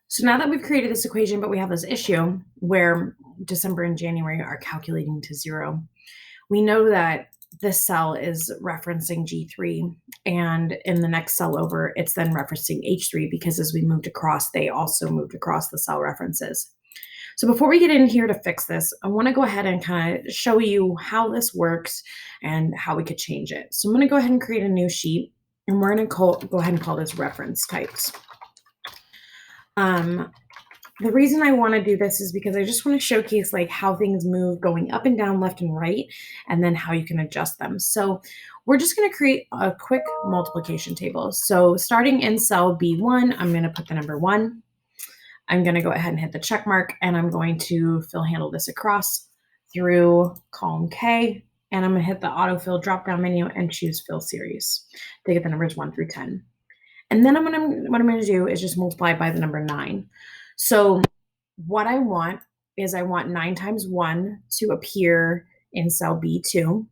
So now that we've created this equation, but we have this issue where December and January are calculating to zero, we know that this cell is referencing G3, and in the next cell over, it's then referencing H3 because as we moved across, they also moved across the cell references. So before we get in here to fix this, I want to go ahead and kind of show you how this works and how we could change it. So I'm going to go ahead and create a new sheet, and we're going to go ahead and call this reference types. The reason I want to do this is because I just want to showcase like how things move going up and down, left and right, and then how you can adjust them. So we're just going to create a quick multiplication table. So starting in cell B1, I'm going to put the number 1. I'm going to go ahead and hit the check mark, and I'm going to fill handle this across through column K, and I'm going to hit the autofill drop-down menu and choose fill series to get the numbers 1 through 10. And then what I'm going to do is just multiply by the number 9. So what I want is I want 9 times 1 to appear in cell B2.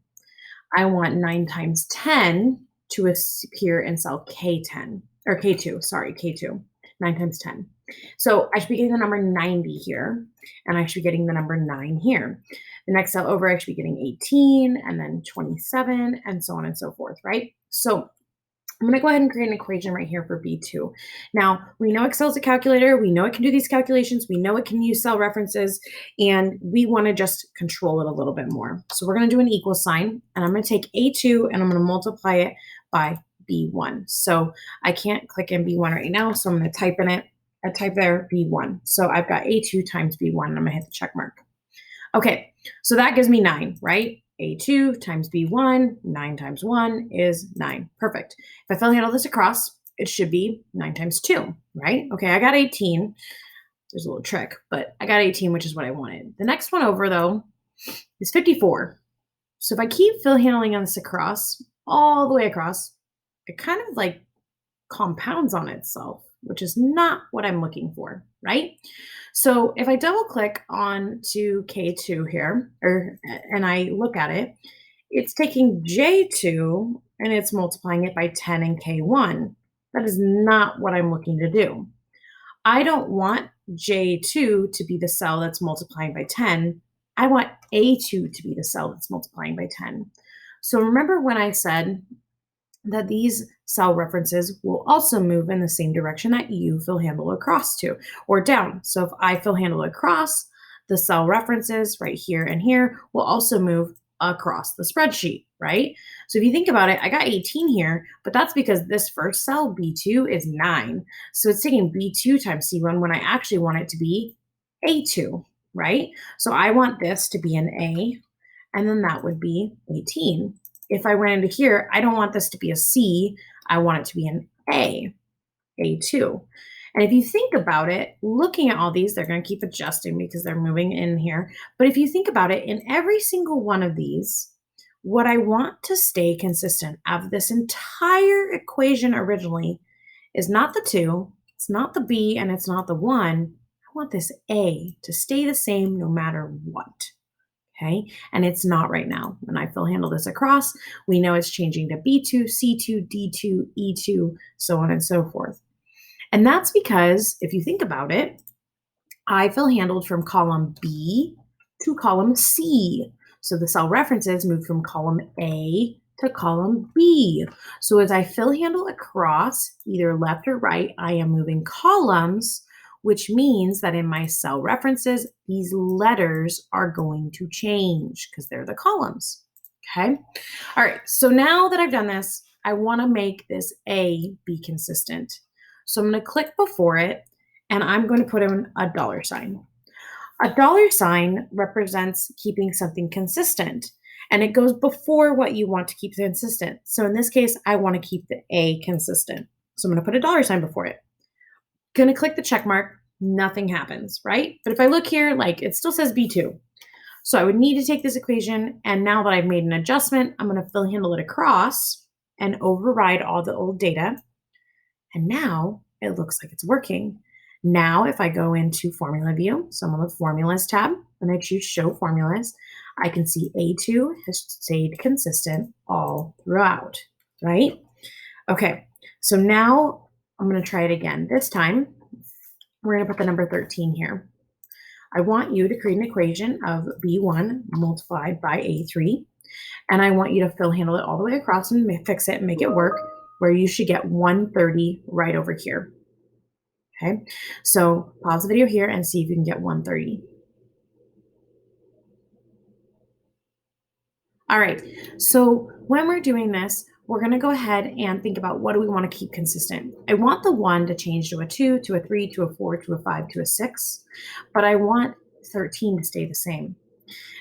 I want 9 times 10 to appear in cell K10, or K2, sorry, K2, 9 times 10. So I should be getting the number 90 here, and I should be getting the number 9 here. The next cell over, I should be getting 18, and then 27, and so on and so forth, right? So I'm going to go ahead and create an equation right here for B2. Now, we know Excel is a calculator. We know it can do these calculations. We know it can use cell references, and we want to just control it a little bit more. So we're going to do an equal sign, and I'm going to take A2, and I'm going to multiply it by B1. So I can't click in B1 right now, so I'm going to type in it. I type there B1. So I've got A2 times B1, and I'm going to hit the check mark. Okay, so that gives me 9, right? A2 times B1, 9 times 1 is 9. Perfect. If I fill handle this across, it should be 9 times 2, right? Okay, I got 18. There's a little trick, but I got 18, which is what I wanted. The next one over, though, is 54. So if I keep fill handling on this across, all the way across, it kind of like compounds on itself, which is not what I'm looking for, right? So if I double click on to K2 here, and I look at it, it's taking J2 and it's multiplying it by 10 in K1. That is not what I'm looking to do. I don't want J2 to be the cell that's multiplying by 10. I want A2 to be the cell that's multiplying by 10. So remember when I said that these cell references will also move in the same direction that you fill handle across to, or down. So if I fill handle across, the cell references right here and here will also move across the spreadsheet, right? So if you think about it, I got 18 here, but that's because this first cell, B2, is 9. So it's taking B2 times C1 when I actually want it to be A2, right? So I want this to be an A, and then that would be 18. If I went into here, I don't want this to be a C. I want it to be an A, A2. And if you think about it, looking at all these, they're going to keep adjusting because they're moving in here. But if you think about it, in every single one of these, what I want to stay consistent of this entire equation originally is not the 2, it's not the B, and it's not the 1. I want this A to stay the same no matter what. Okay, and it's not right now. When I fill handle this across, we know it's changing to B2, C2, D2, E2, so on and so forth. And that's because if you think about it, I fill handled from column B to column C. So the cell references moved from column A to column B. So as I fill handle across, either left or right, I am moving columns, which means that in my cell references, these letters are going to change because they're the columns, okay? All right, so now that I've done this, I wanna make this A be consistent. So I'm gonna click before it, and I'm going to put in a dollar sign. A dollar sign represents keeping something consistent, and it goes before what you want to keep consistent. So in this case, I want to keep the A consistent. So I'm going to put a dollar sign before it. Going to click the check mark, nothing happens, right? But if I look here, like it still says B2. So I would need to take this equation, and now that I've made an adjustment, I'm going to fill handle it across and override all the old data. And now it looks like it's working. Now, if I go into Formula View, so I'm on the Formulas tab, and I choose Show Formulas, I can see A2 has stayed consistent all throughout, right? Okay, so now I'm going to try it again. This time, we're going to put the number 13 here. I want you to create an equation of B1 multiplied by A3, and I want you to fill handle it all the way across and fix it and make it work, where you should get 130 right over here. Okay, so pause the video here and see if you can get 130. All right, so when we're doing this, we're going to go ahead and think about what do we want to keep consistent. I want the 1 to change to a 2, to a 3, to a 4, to a 5, to a 6, but I want 13 to stay the same.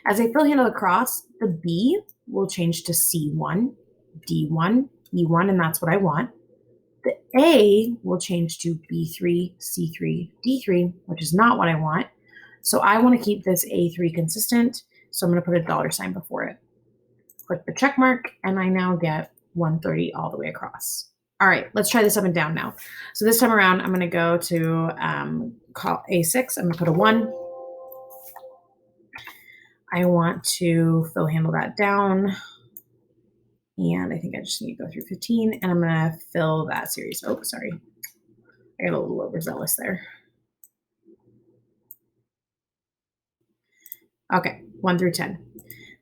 As I fill handle across, the B will change to C1, D1, E1, and that's what I want. The A will change to B3, C3, D3, which is not what I want. So I want to keep this A3 consistent, so I'm going to put a dollar sign before it. Click the check mark, and I now get 130 all the way across. All right, let's try this up and down now. So this time around, I'm going to go to call A6. I'm going to put a 1. I want to fill handle that down. And I think I just need to go through 15, and I'm going to fill that series. Oh, sorry. I got a little overzealous there. Okay, 1 through 10.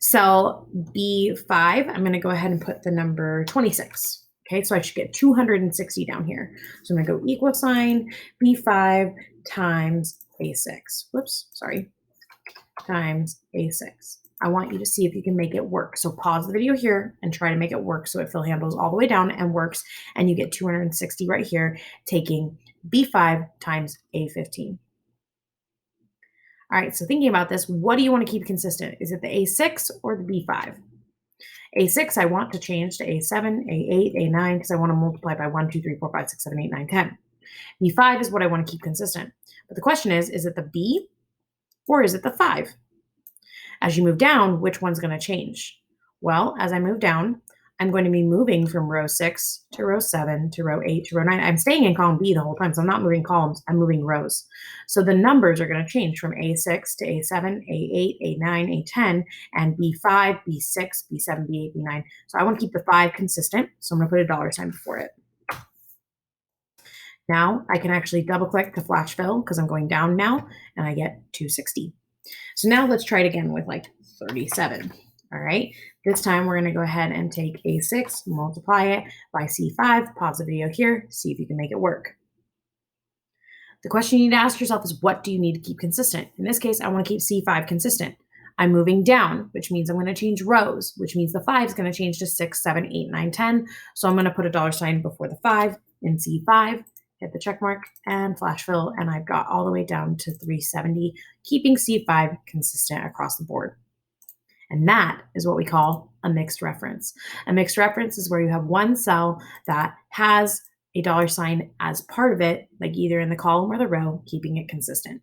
Cell B5, I'm going to go ahead and put the number 26. Okay, so I should get 260 down here. So I'm going to go equal sign B5 times A6. Whoops, sorry. Times A6. I want you to see if you can make it work. So pause the video here and try to make it work so it fill handles all the way down and works, and you get 260 right here, taking B5 times A15. All right, so thinking about this, what do you want to keep consistent? Is it the A6 or the B5? A6, I want to change to A7, A8, A9, because I want to multiply by 1, 2, 3, 4, 5, 6, 7, 8, 9, 10. B5 is what I want to keep consistent. But the question is it the B or is it the 5? As you move down, which one's going to change? Well, as I move down, I'm going to be moving from row 6 to row 7 to row 8 to row 9. I'm staying in column B the whole time, so I'm not moving columns, I'm moving rows. So the numbers are going to change from A6 to A7, A8, A9, A10, and B5, B6, B7, B8, B9. So I want to keep the 5 consistent, so I'm going to put a dollar sign before it. Now I can actually double click to flash fill because I'm going down now, and I get 260. So now let's try it again with like 37. All right, this time we're going to go ahead and take A6, multiply it by C5, pause the video here, see if you can make it work. The question you need to ask yourself is, what do you need to keep consistent? In this case, I want to keep C5 consistent. I'm moving down, which means I'm going to change rows, which means the 5 is going to change to 6, 7, 8, 9, 10. So I'm going to put a dollar sign before the 5 in C5, hit the check mark, and flash fill, and I've got all the way down to 370, keeping C5 consistent across the board. And that is what we call a mixed reference. A mixed reference is where you have one cell that has a dollar sign as part of it, like either in the column or the row, keeping it consistent.